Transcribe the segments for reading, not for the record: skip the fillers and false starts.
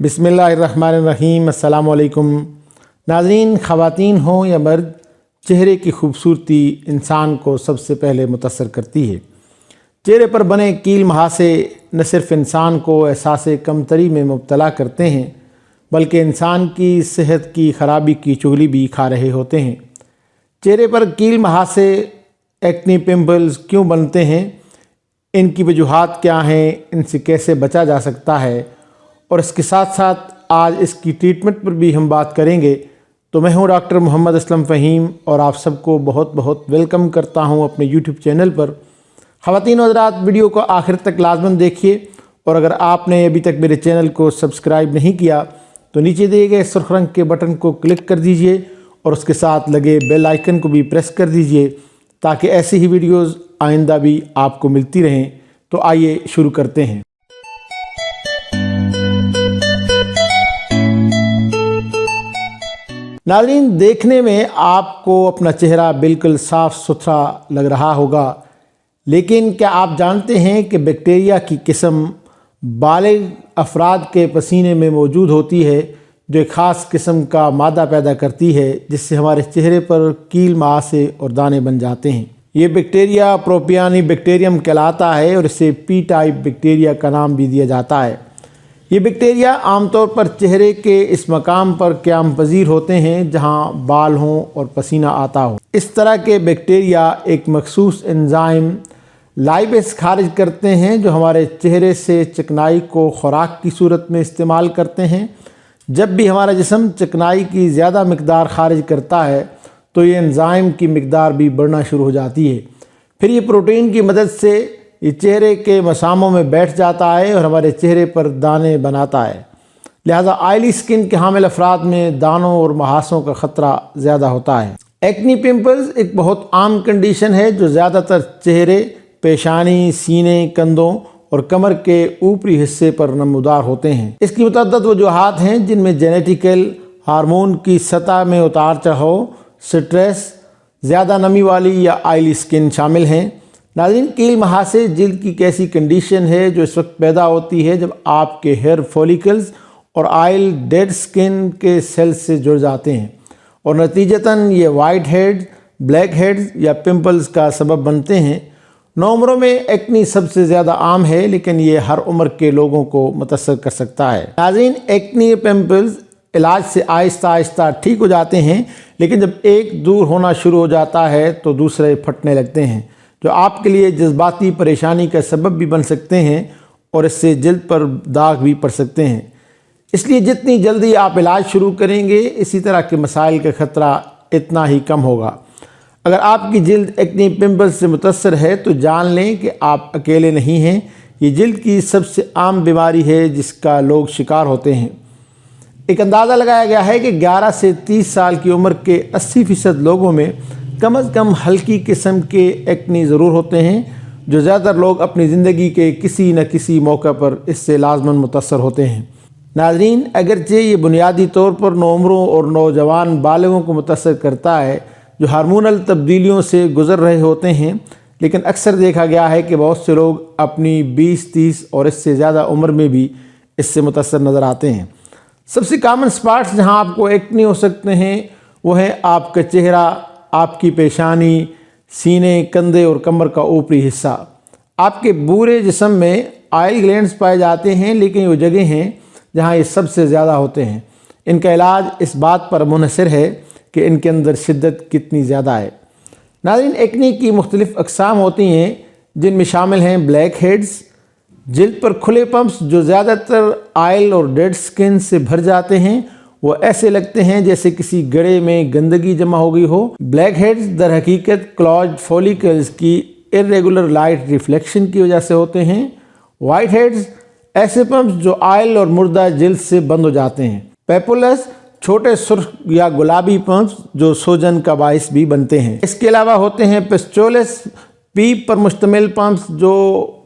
बिस्मिल्लाहिर्रहमानिर्रहीम। अस्सलामु अलैकुम नाज़रीन, ख़वातीन हों या मर्द, चेहरे की खूबसूरती इंसान को सबसे पहले मुतासर करती है। चेहरे पर बने कील महासे न सिर्फ इंसान को एहसास कमतरी में मुब्तला करते हैं बल्कि इंसान की सेहत की ख़राबी की चुगली भी खा रहे होते हैं। चेहरे पर कील महासे एक्ने पिंपल्स क्यों बनते हैं, इनकी वजूहात क्या हैं, इनसे कैसे बचा जा सकता है और इसके साथ साथ आज इसकी ट्रीटमेंट पर भी हम बात करेंगे। तो मैं हूं डॉक्टर मोहम्मद असलम फ़हीम और आप सबको बहुत बहुत वेलकम करता हूं अपने यूट्यूब चैनल पर। ख़वातीन हज़रात, वीडियो को आखिर तक लाजमन देखिए और अगर आपने अभी तक मेरे चैनल को सब्सक्राइब नहीं किया तो नीचे दिए गए सुर्ख रंग के बटन को क्लिक कर दीजिए और उसके साथ लगे बेल आइकन को भी प्रेस कर दीजिए ताकि ऐसी ही वीडियोज़ आइंदा भी आपको मिलती रहें। तो आइए शुरू करते हैं। नाज़रीन, देखने में आपको अपना चेहरा बिल्कुल साफ़ सुथरा लग रहा होगा, लेकिन क्या आप जानते हैं कि बैक्टीरिया की किस्म बालिग अफराद के पसीने में मौजूद होती है जो एक ख़ास किस्म का मादा पैदा करती है जिससे हमारे चेहरे पर कील महासे और दाने बन जाते हैं। ये बैक्टीरिया प्रोपियानी बैक्टीरियम कहलाता है और इसे पी टाइप बैक्टीरिया का नाम भी दिया जाता है। ये बैक्टीरिया आमतौर पर चेहरे के इस मकाम पर क़याम पज़ीर होते हैं जहां बाल हों और पसीना आता हो। इस तरह के बैक्टीरिया एक मखसूस एंजाइम लाइपेस खारिज करते हैं जो हमारे चेहरे से चिकनाई को खुराक की सूरत में इस्तेमाल करते हैं। जब भी हमारा जिस्म चिकनाई की ज़्यादा मकदार खारिज करता है तो ये एंजाइम की मकदार भी बढ़ना शुरू हो जाती है। फिर ये प्रोटीन की मदद से ये चेहरे के मसामों में बैठ जाता है और हमारे चेहरे पर दाने बनाता है। लिहाजा ऑयली स्किन के हामिल अफराद में दानों और महासों का ख़तरा ज़्यादा होता है। एक्ने पिंपल्स एक बहुत आम कंडीशन है जो ज़्यादातर चेहरे, पेशानी, सीने, कंधों और कमर के ऊपरी हिस्से पर नमूदार होते हैं। इसकी मुतअद्दिद वजूहात हैं जिनमें जेनेटिकल, हार्मोन की सतह में उतार चढ़ाव, स्ट्रेस, ज़्यादा नमी वाली या ऑयली स्किन शामिल हैं। नाज़रीन, कील महासे जिल्द की कैसी कंडीशन है जो इस वक्त पैदा होती है जब आपके हेयर फॉलिकल्स और ऑयल डेड स्किन के सेल्स से जुड़ जाते हैं और नतीजतन ये वाइट हेड्स, ब्लैक हेड्स या पिंपल्स का सबब बनते हैं। नौउम्रों में एक्ने सबसे ज़्यादा आम है लेकिन ये हर उम्र के लोगों को मुतासर कर सकता है। नाज़रीन, एक्ने पिंपल्स इलाज से आहिस्ता आहिस्ता ठीक हो जाते हैं, लेकिन जब एक दूर होना शुरू हो जाता है तो दूसरे फटने लगते हैं जो आपके लिए जज्बाती परेशानी का सबब भी बन सकते हैं और इससे जल्द पर दाग भी पड़ सकते हैं। इसलिए जितनी जल्दी आप इलाज शुरू करेंगे इसी तरह के मसाइल का ख़तरा इतना ही कम होगा। अगर आपकी जल्द एक्ने पिंपल्स से मुतासर है तो जान लें कि आप अकेले नहीं हैं। ये जल्द की सबसे आम बीमारी है जिसका लोग शिकार होते हैं। एक अंदाज़ा लगाया गया है कि 11 से 30 साल की उम्र के 80% लोगों में कम अज़ कम हल्की किस्म के एक्ने ज़रूर होते हैं जो ज़्यादातर लोग अपनी ज़िंदगी के किसी न किसी मौका पर इससे लाजमन मुतासर होते हैं। नाज़रीन, अगरचे ये बुनियादी तौर पर नौउम्रों और नौजवान बालिगों को मुतासर करता है जो हार्मोनल तब्दीलियों से गुज़र रहे होते हैं, लेकिन अक्सर देखा गया है कि बहुत से लोग अपनी 20, 30 और इससे ज़्यादा उम्र में भी इससे मुतासर नज़र आते हैं। सबसे कॉमन स्पॉट्स जहाँ आपको एक्ने हो सकते हैं वो है आपका चेहरा, आपकी पेशानी, सीने, कंधे और कमर का ऊपरी हिस्सा। आपके पूरे जिस्म में ऑयल ग्लैंड्स पाए जाते हैं लेकिन वो जगह हैं जहाँ ये सबसे ज़्यादा होते हैं। इनका इलाज इस बात पर मुनहसर है कि इनके अंदर शिद्दत कितनी ज़्यादा है। नाज़रीन, एक्ने की मुख्तलिफ़ अक़साम होती हैं जिनमें शामिल हैं ब्लैक हेड्स, जिल्द पर खुले पम्प्स जो ज़्यादातर ऑयल और डेड स्किन से भर जाते हैं। वो ऐसे लगते हैं जैसे किसी गड़े में गंदगी जमा हो गई हो। ब्लैक हेड्स दर हकीकत क्लॉज्ड फॉलिकल्स की इर्रेगुलर लाइट रिफ्लेक्शन की वजह से होते हैं। वाइट हेड्स ऐसे पम्प्स जो ऑयल और मुर्दा जिल्द से बंद हो जाते हैं। पेपुलस छोटे सुर्ख या गुलाबी पम्प्स जो सूजन का बाइस भी बनते हैं। इसके अलावा होते हैं पेस्टोलस पीप पर मुश्तमिल पम्प्स जो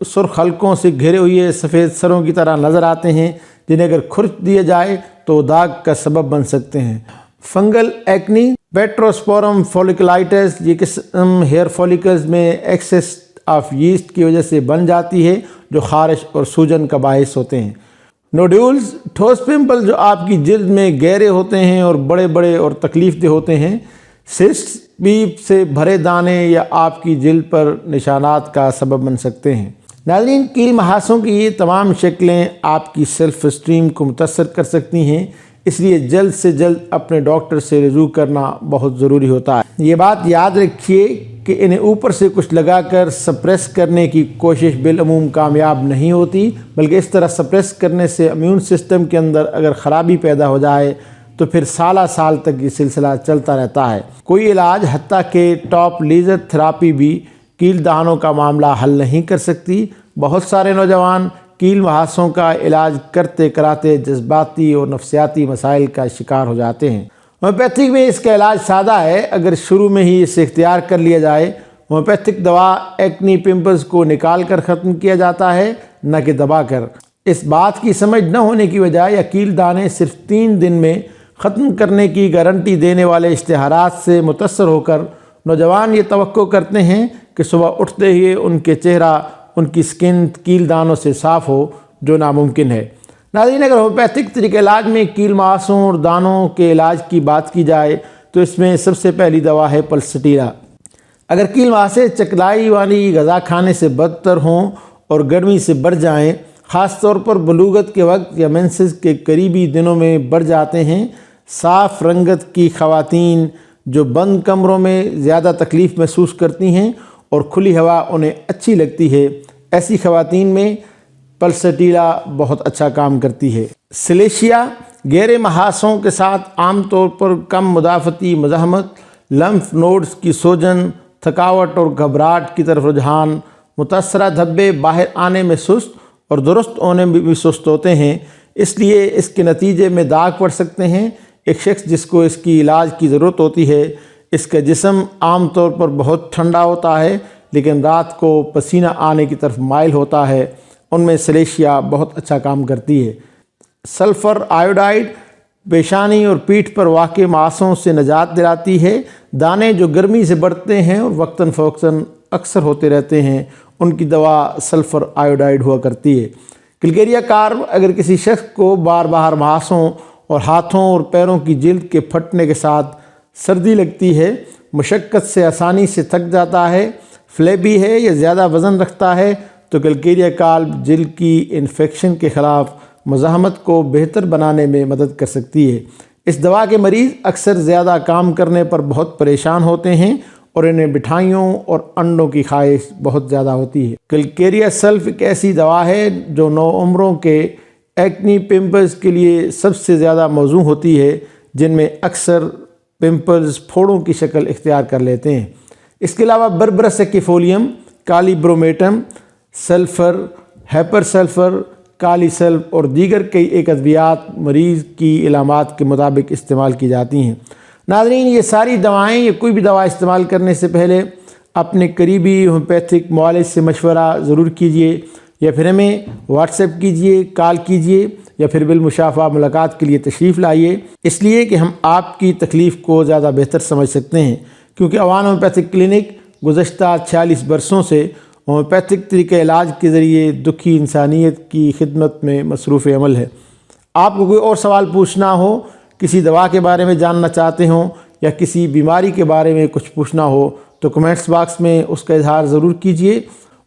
सुर्ख हल्कों से घिरे हुए सफ़ेद सरों की तरह नज़र आते हैं जिन्हें अगर खुरच दिया जाए तो दाग का सबब बन सकते हैं। फंगल एक्ने, पेट्रोस्पोरम फॉलिकुलाइटिस, ये किस्म हेयर फॉलिकल्स में एक्सेस ऑफ यीस्ट की वजह से बन जाती है जो खारिश और सूजन का बायस होते हैं। نوڈولز ٹھوس پمپل جو آپ کی جلد میں گہرے ہوتے ہیں اور بڑے بڑے اور تکلیف دہ ہوتے ہیں، سسٹ پیپ سے بھرے دانے یا آپ کی جلد پر نشانات کا سبب بن سکتے ہیں۔ ناظرین، کیل محاسوں کی یہ تمام شکلیں آپ کی سیلف اسٹیم کو متاثر کر سکتی ہیں، اس لیے جلد سے جلد اپنے ڈاکٹر سے رجوع کرنا بہت ضروری ہوتا ہے۔ یہ بات یاد رکھیے کہ انہیں اوپر سے کچھ لگا کر سپریس کرنے کی کوشش بالعموم کامیاب نہیں ہوتی، بلکہ اس طرح سپریس کرنے سے امیون سسٹم کے اندر اگر خرابی پیدا ہو جائے تو پھر سالہ سال تک یہ سلسلہ چلتا رہتا ہے۔ کوئی علاج حتیٰ کہ ٹاپ لیزر تھراپی بھی کیل دہانوں کا معاملہ حل نہیں کر سکتی۔ بہت سارے نوجوان کیل محاسوں کا علاج کرتے کراتے جذباتی اور نفسیاتی مسائل کا شکار ہو جاتے ہیں۔ ہومیوپیتھک میں اس کا علاج سادہ ہے، اگر شروع میں ہی اسے اختیار کر لیا جائے۔ ہومیوپیتھک دوا ایکنی پمپلز کو نکال کر ختم کیا جاتا ہے، نہ کہ دبا کر۔ اس بات کی سمجھ نہ ہونے کی وجہ یا کیل دانے صرف 3 دن میں ختم کرنے کی گارنٹی دینے والے اشتہارات سے متاثر ہو کر نوجوان یہ توقع کرتے ہیں کہ صبح اٹھتے ہی ان کے چہرہ، ان کی سکن کیل دانوں سے صاف ہو، جو ناممکن ہے۔ ناظرین، اگر ہومیوپیتھک طریقہ علاج میں کیل محاسوں اور دانوں کے علاج کی بات کی جائے تو اس میں سب سے پہلی دوا ہے پلسٹیرا۔ اگر کیل محاسے چکلائی والی غذا کھانے سے بدتر ہوں اور گرمی سے بڑھ جائیں، خاص طور پر بلوغت کے وقت یا مینسز کے قریبی دنوں میں بڑھ جاتے ہیں، صاف رنگت کی خواتین جو بند کمروں میں زیادہ تکلیف محسوس کرتی ہیں اور کھلی ہوا انہیں اچھی لگتی ہے، ایسی خواتین میں پلسٹیرا بہت اچھا کام کرتی ہے۔ سلیشیا گہرے محاسوں کے ساتھ عام طور پر کم مدافعتی مزاحمت، لمف نوڈز کی سوجن، تھکاوٹ اور گھبراہٹ کی طرف رجحان، متاثرہ دھبے باہر آنے میں سست اور درست ہونے میں بھی سست ہوتے ہیں، اس لیے اس کے نتیجے میں داغ پڑ سکتے ہیں۔ ایک شخص جس کو اس کی علاج کی ضرورت ہوتی ہے، اس کا جسم عام طور پر بہت ٹھنڈا ہوتا ہے لیکن رات کو پسینہ آنے کی طرف مائل ہوتا ہے، ان میں سلیشیا بہت اچھا کام کرتی ہے۔ سلفر آیوڈائڈ پیشانی اور پیٹھ پر واقع محاسوں سے نجات دلاتی ہے۔ دانے جو گرمی سے بڑھتے ہیں اور وقتاً فوقتاً اکثر ہوتے رہتے ہیں، ان کی دوا سلفر آیوڈائڈ ہوا کرتی ہے۔ کلکیریا کارب اگر کسی شخص کو بار بار محاسوں اور ہاتھوں اور پیروں کی جلد کے پھٹنے کے ساتھ سردی لگتی ہے، مشقت سے آسانی سے تھک جاتا ہے، فلیبی ہے یا زیادہ وزن رکھتا ہے، تو کلکیریا کارب جلد کی انفیکشن کے خلاف مزاحمت کو بہتر بنانے میں مدد کر سکتی ہے۔ اس دوا کے مریض اکثر زیادہ کام کرنے پر بہت پریشان ہوتے ہیں اور انہیں مٹھائیوں اور انڈوں کی خواہش بہت زیادہ ہوتی ہے۔ کلکیریا سلف ایک ایسی دوا ہے جو نوعمروں کے ایکنی پمپلز کے لیے سب سے زیادہ موزوں ہوتی ہے، جن میں اکثر پمپلز پھوڑوں کی شکل اختیار کر لیتے ہیں۔ اس کے علاوہ بربرس ایکیفولیم، کالی برومیٹم، سلفر، ہیپر سلفر، کالی سلف اور دیگر کئی ایک ادویات مریض کی علامات کے مطابق استعمال کی جاتی ہیں۔ ناظرین، یہ ساری دوائیں یا کوئی بھی دوا استعمال کرنے سے پہلے اپنے قریبی ہومیوپیتھک معالج سے مشورہ ضرور کیجیے، یا پھر ہمیں واٹس ایپ کیجیے، کال کیجیے، یا پھر بالمشافہ ملاقات کے لیے تشریف لائیے، اس لیے کہ ہم آپ کی تکلیف کو زیادہ بہتر سمجھ سکتے ہیں، کیونکہ اوان ہومیوپیتھک کلینک گزشتہ 46 برسوں سے ہومیوپیتھک طریقہ علاج کے ذریعے دکھی انسانیت کی خدمت میں مصروف عمل ہے۔ آپ کو کوئی اور سوال پوچھنا ہو، کسی دوا کے بارے میں جاننا چاہتے ہوں یا کسی بیماری کے بارے میں کچھ پوچھنا ہو تو کمنٹس باکس میں اس کا اظہار ضرور کیجیے۔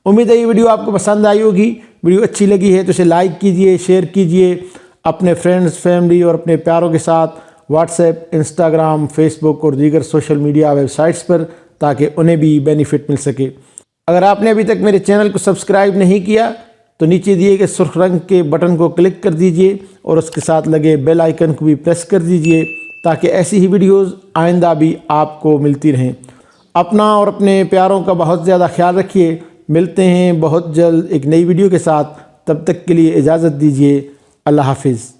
امید ہے یہ ویڈیو آپ کو پسند آئی ہوگی۔ ویڈیو اچھی لگی ہے تو اسے لائک کیجیے، شیئر کیجیے اپنے فرینڈز، فیملی اور اپنے پیاروں کے ساتھ واٹس ایپ، انسٹاگرام، فیس بک اور دیگر سوشل میڈیا ویب سائٹس پر، تاکہ انہیں بھی بینیفٹ مل سکے۔ اگر آپ نے ابھی تک میرے چینل کو سبسکرائب نہیں کیا تو نیچے دیے گئے سرخ رنگ کے بٹن کو کلک کر دیجئے اور اس کے ساتھ لگے بیل آئیکن کو بھی پریس کر دیجئے، تاکہ ایسی ہی ویڈیوز آئندہ بھی آپ کو ملتی رہیں۔ اپنا اور اپنے پیاروں کا بہت زیادہ خیال رکھیے۔ ملتے ہیں بہت جلد ایک نئی ویڈیو کے ساتھ، تب تک کے لیے اجازت دیجیے۔ اللہ حافظ۔